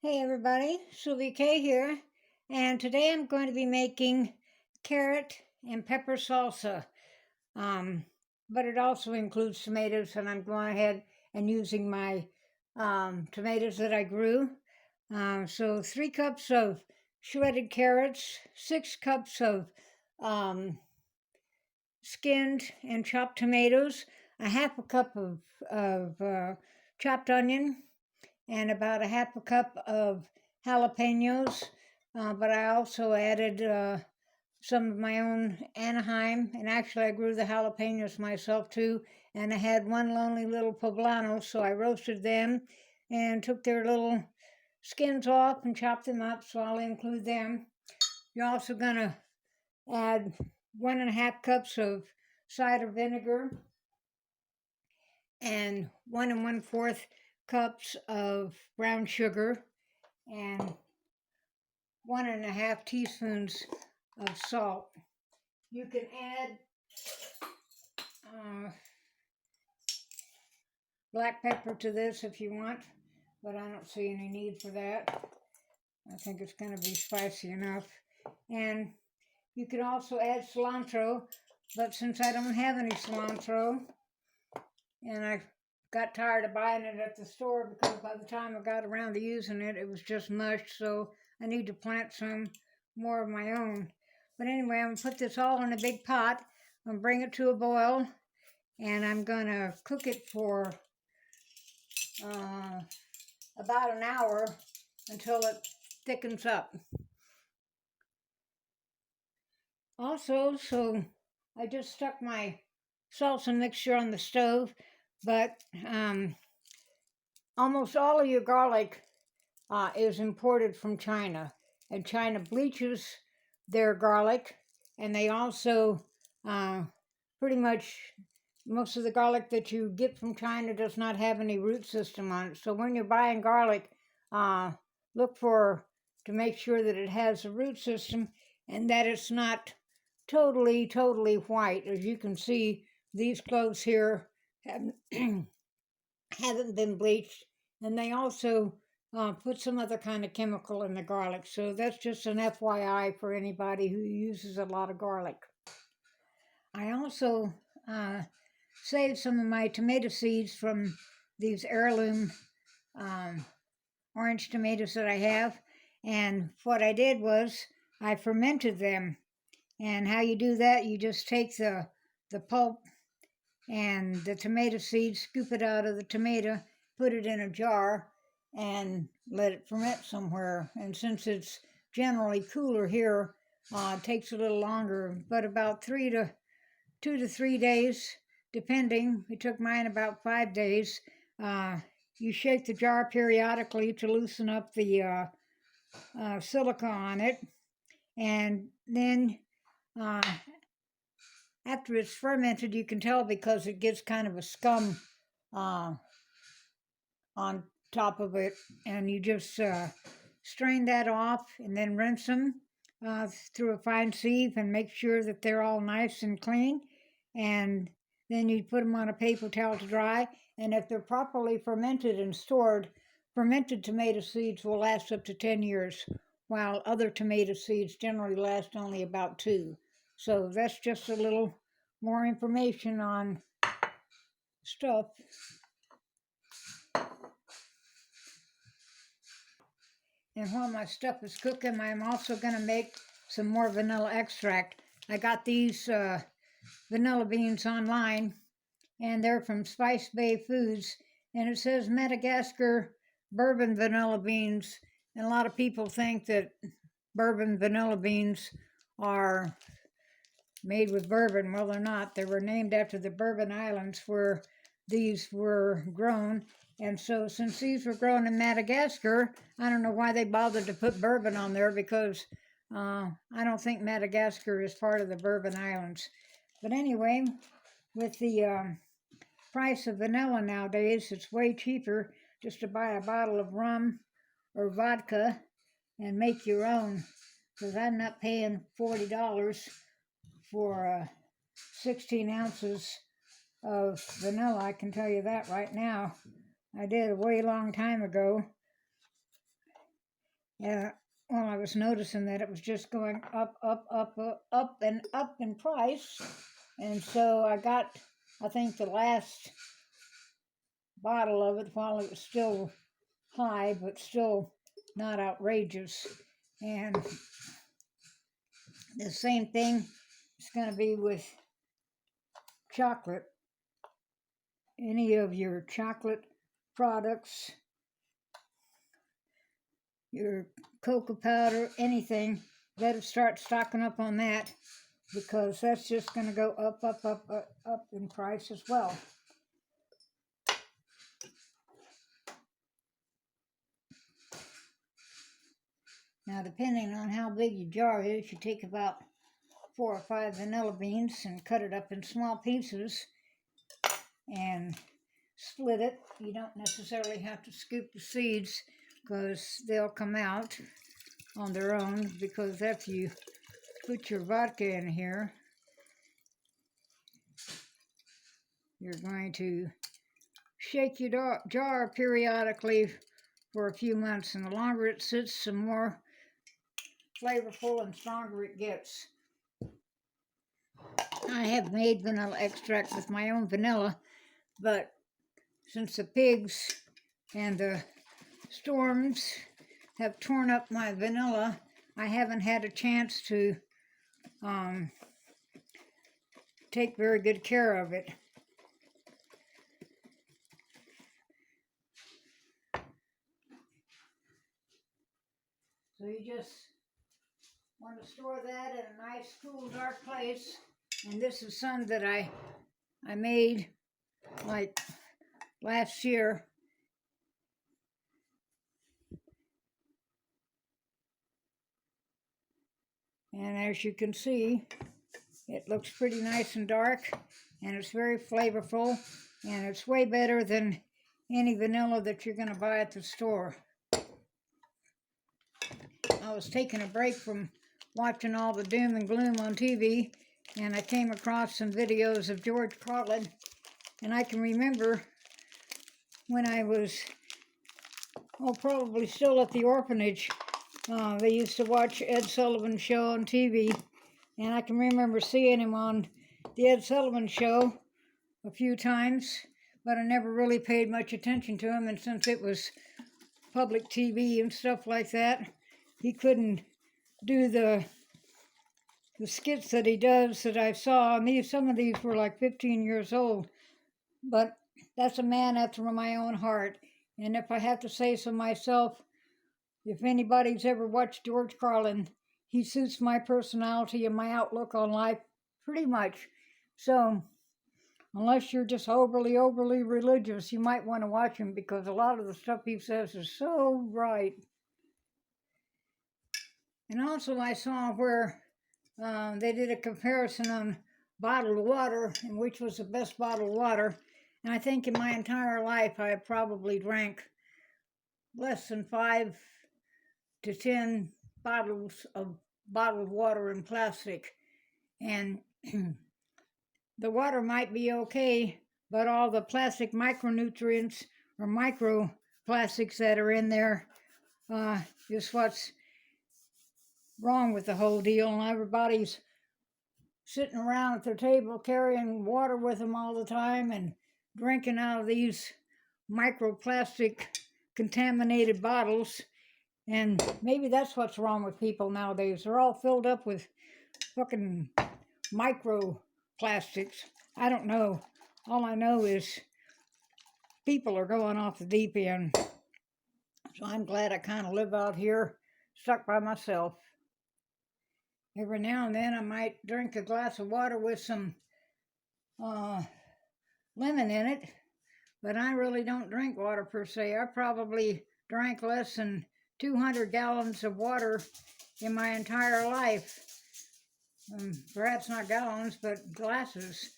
Hey everybody, Sylvia K here, and today I'm going to be making carrot and pepper salsa. Um, but it also includes tomatoes, and I'm going ahead and using my tomatoes that I grew. So 3 cups of shredded carrots, 6 cups of um, skinned and chopped tomatoes, a half a cup of chopped onion, and about a half a cup of jalapenos. But I also added some of my own Anaheim, and actually I grew the jalapenos myself too. And I had one lonely little poblano, so I roasted them and took their little skins off and chopped them up. So I'll include them. You're also gonna add 1.5 cups of cider vinegar and 1 1/4 cups of brown sugar and 1.5 teaspoons of salt. You can add uh, black pepper to this if you want, but I don't see any need for that. I think it's going to be spicy enough. And you could also add cilantro, but since I don't have any cilantro, and I got tired of buying it at the store because by the time I got around to using it, it was just mush, so I need to plant some more of my own. But anyway, I'm going to put this all in a big pot. I'm going to bring it to a boil, and I'm going to cook it for uh, about an hour until it thickens up. Also, so I just stuck my salsa mixture on the stove, but almost all of your garlic is imported from China, and China bleaches their garlic, and they also pretty much most of the garlic that you get from China does not have any root system on it. So when you're buying garlic, look for to make sure that it has a root system and that it's not totally white. As you can see, these cloves here have, haven't been bleached, and they also put some other kind of chemical in the garlic. So that's just an FYI for anybody who uses a lot of garlic. I also saved some of my tomato seeds from these heirloom um, orange tomatoes that I have. And what I did was I fermented them. And how you do that, you just take the pulp and the tomato seeds, scoop it out of the tomato, put it in a jar, and let it ferment somewhere. And since it's generally cooler here, it takes a little longer, but about 2 to 3 days, depending. It took mine about 5 days. You shake the jar periodically to loosen up the silica on it, and then uh, after it's fermented, you can tell because it gets kind of a scum uh, on top of it, and you just strain that off and then rinse them through a fine sieve and make sure that they're all nice and clean. And then you put them on a paper towel to dry. And if they're properly fermented and stored, fermented tomato seeds will last up to 10 years, while other tomato seeds generally last only about 2. So that's just a little more information on stuff. And while my stuff is cooking, I'm also going to make some more vanilla extract. I got these vanilla beans online, and they're from Spice Bay Foods, and it says Madagascar bourbon vanilla beans. And a lot of people think that bourbon vanilla beans are made with bourbon. Well, they're not. They were named after the Bourbon Islands where these were grown. And so, since these were grown in Madagascar, I don't know why they bothered to put bourbon on there because I don't think Madagascar is part of the Bourbon Islands. But anyway, with the price of vanilla nowadays, it's way cheaper just to buy a bottle of rum or vodka and make your own. Because I'm not paying $40 for 16 ounces of vanilla. I can tell you that right now. I did a way long time ago. Yeah, well, I was noticing that it was just going up, up in price. And so I got, I think, the last bottle of it while it was still high, but still not outrageous. And the same thing is going to be with chocolate. Any of your chocolate products, your cocoa powder, anything, better start stocking up on that, because that's just going to go up, up in price as well. Now, depending on how big your jar is, you take about 4 or 5 vanilla beans and cut it up in small pieces and split it. You don't necessarily have to scoop the seeds because they'll come out on their own, because after you put your vodka in here, you're going to shake your jar periodically for a few months, and the longer it sits, the more flavorful and stronger it gets. I have made vanilla extract with my own vanilla, but since the pigs and the storms have torn up my vanilla, I haven't had a chance to take very good care of it. So you just want to store that in a nice, cool, dark place. And this is some that I made like last year. And as you can see, it looks pretty nice and dark, and it's very flavorful, and it's way better than any vanilla that you're going to buy at the store. I was taking a break from watching all the doom and gloom on TV, and I came across some videos of George Carlin, and I can remember when I was, probably still at the orphanage, they used to watch Ed Sullivan's show on TV, and I can remember seeing him on the Ed Sullivan show a few times, but I never really paid much attention to him, and since it was public TV and stuff like that, he couldn't do the skits that he does that I saw, and some of these were like 15 years old, but that's a man after my own heart. And if I have to say so myself, if anybody's ever watched George Carlin, he suits my personality and my outlook on life pretty much. So unless you're just overly religious, you might want to watch him, because a lot of the stuff he says is so right. And also I saw where they did a comparison on bottled water and which was the best bottled water. And I think in my entire life I probably drank less than 5 to 10 bottles of bottled water in plastic. And the water might be okay, but all the plastic micronutrients or microplastics that are in there is what's wrong with the whole deal. And everybody's sitting around at their table carrying water with them all the time and drinking out of these microplastic contaminated bottles. And maybe that's what's wrong with people nowadays. They're all filled up with fucking microplastics. I don't know. All I know is people are going off the deep end. So I'm glad I kind of live out here, stuck by myself. Every now and then I might drink a glass of water with some lemon in it, but I really don't drink water per se. I probably drank less than 200 gallons of water in my entire life. Perhaps not gallons, but glasses.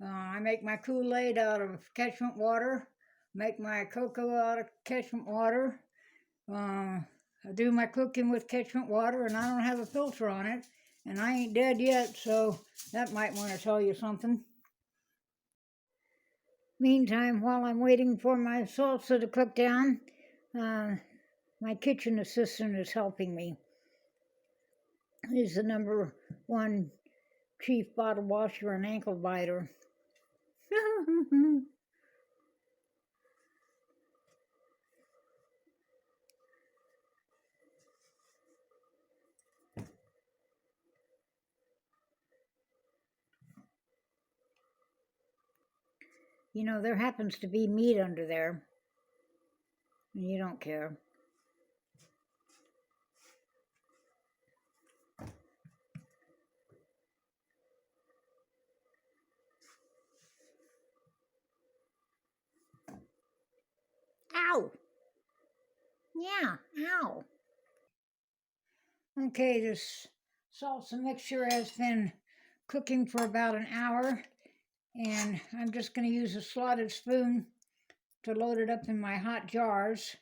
I make my Kool-Aid out of catchment water, make my cocoa out of catchment water. I do my cooking with catchment water, and I don't have a filter on it, and I ain't dead yet, so that might want to tell you something. Meantime, while I'm waiting for my salsa to cook down, My kitchen assistant is helping me. He's the #1 chief bottle washer and ankle biter. You know, there happens to be meat under there, and you don't care. Ow! Yeah, ow! Okay, this salsa mixture has been cooking for about an hour, and I'm just going to use a slotted spoon to load it up in my hot jars.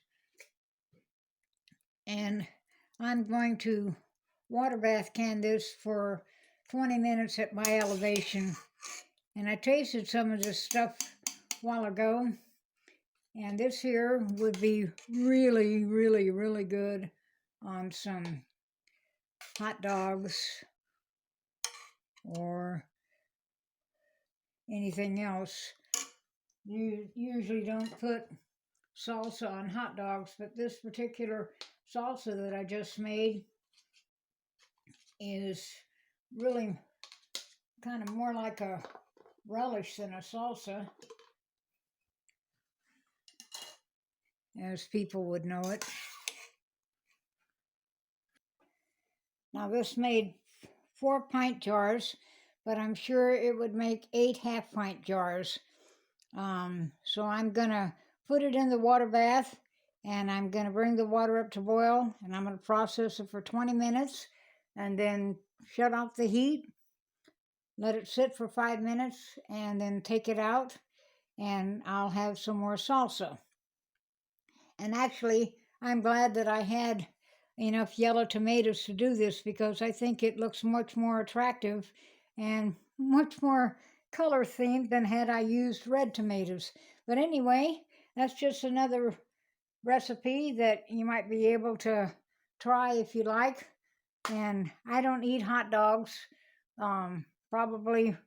And I'm going to water bath can this for 20 minutes at my elevation. And I tasted some of this stuff a while ago, and this here would be really, really, really good on some hot dogs or anything else. You usually don't put salsa on hot dogs, but this particular salsa that I just made is really kind of more like a relish than a salsa, as people would know it. Now this made 4 pint jars, but I'm sure it would make 8 half-pint jars. So I'm gonna put it in the water bath, and I'm gonna bring the water up to boil, and I'm gonna process it for 20 minutes, and then shut off the heat, let it sit for 5 minutes, and then take it out, and I'll have some more salsa. And actually, I'm glad that I had enough yellow tomatoes to do this, because I think it looks much more attractive and much more color themed than had I used red tomatoes. But anyway, that's just another recipe that you might be able to try if you like. And I don't eat hot dogs, probably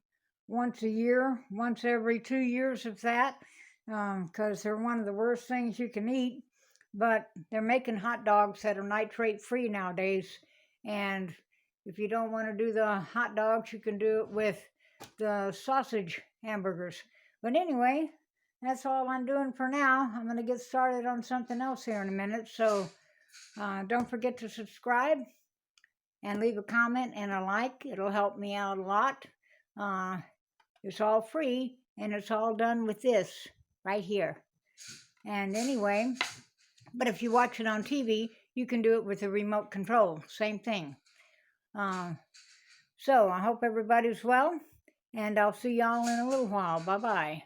once a year, once every 2 years, if that, because they're one of the worst things you can eat. But they're making hot dogs that are nitrate free nowadays, and if you don't want to do the hot dogs, you can do it with the sausage hamburgers. But anyway, that's all I'm doing for now. I'm going to get started on something else here in a minute, so don't forget to subscribe and leave a comment and a like. It'll help me out a lot. It's all free, and it's all done with this right here. And anyway, but if you watch it on TV, you can do it with a remote control. Same thing. So I hope everybody's well, and I'll see y'all in a little while. Bye-bye.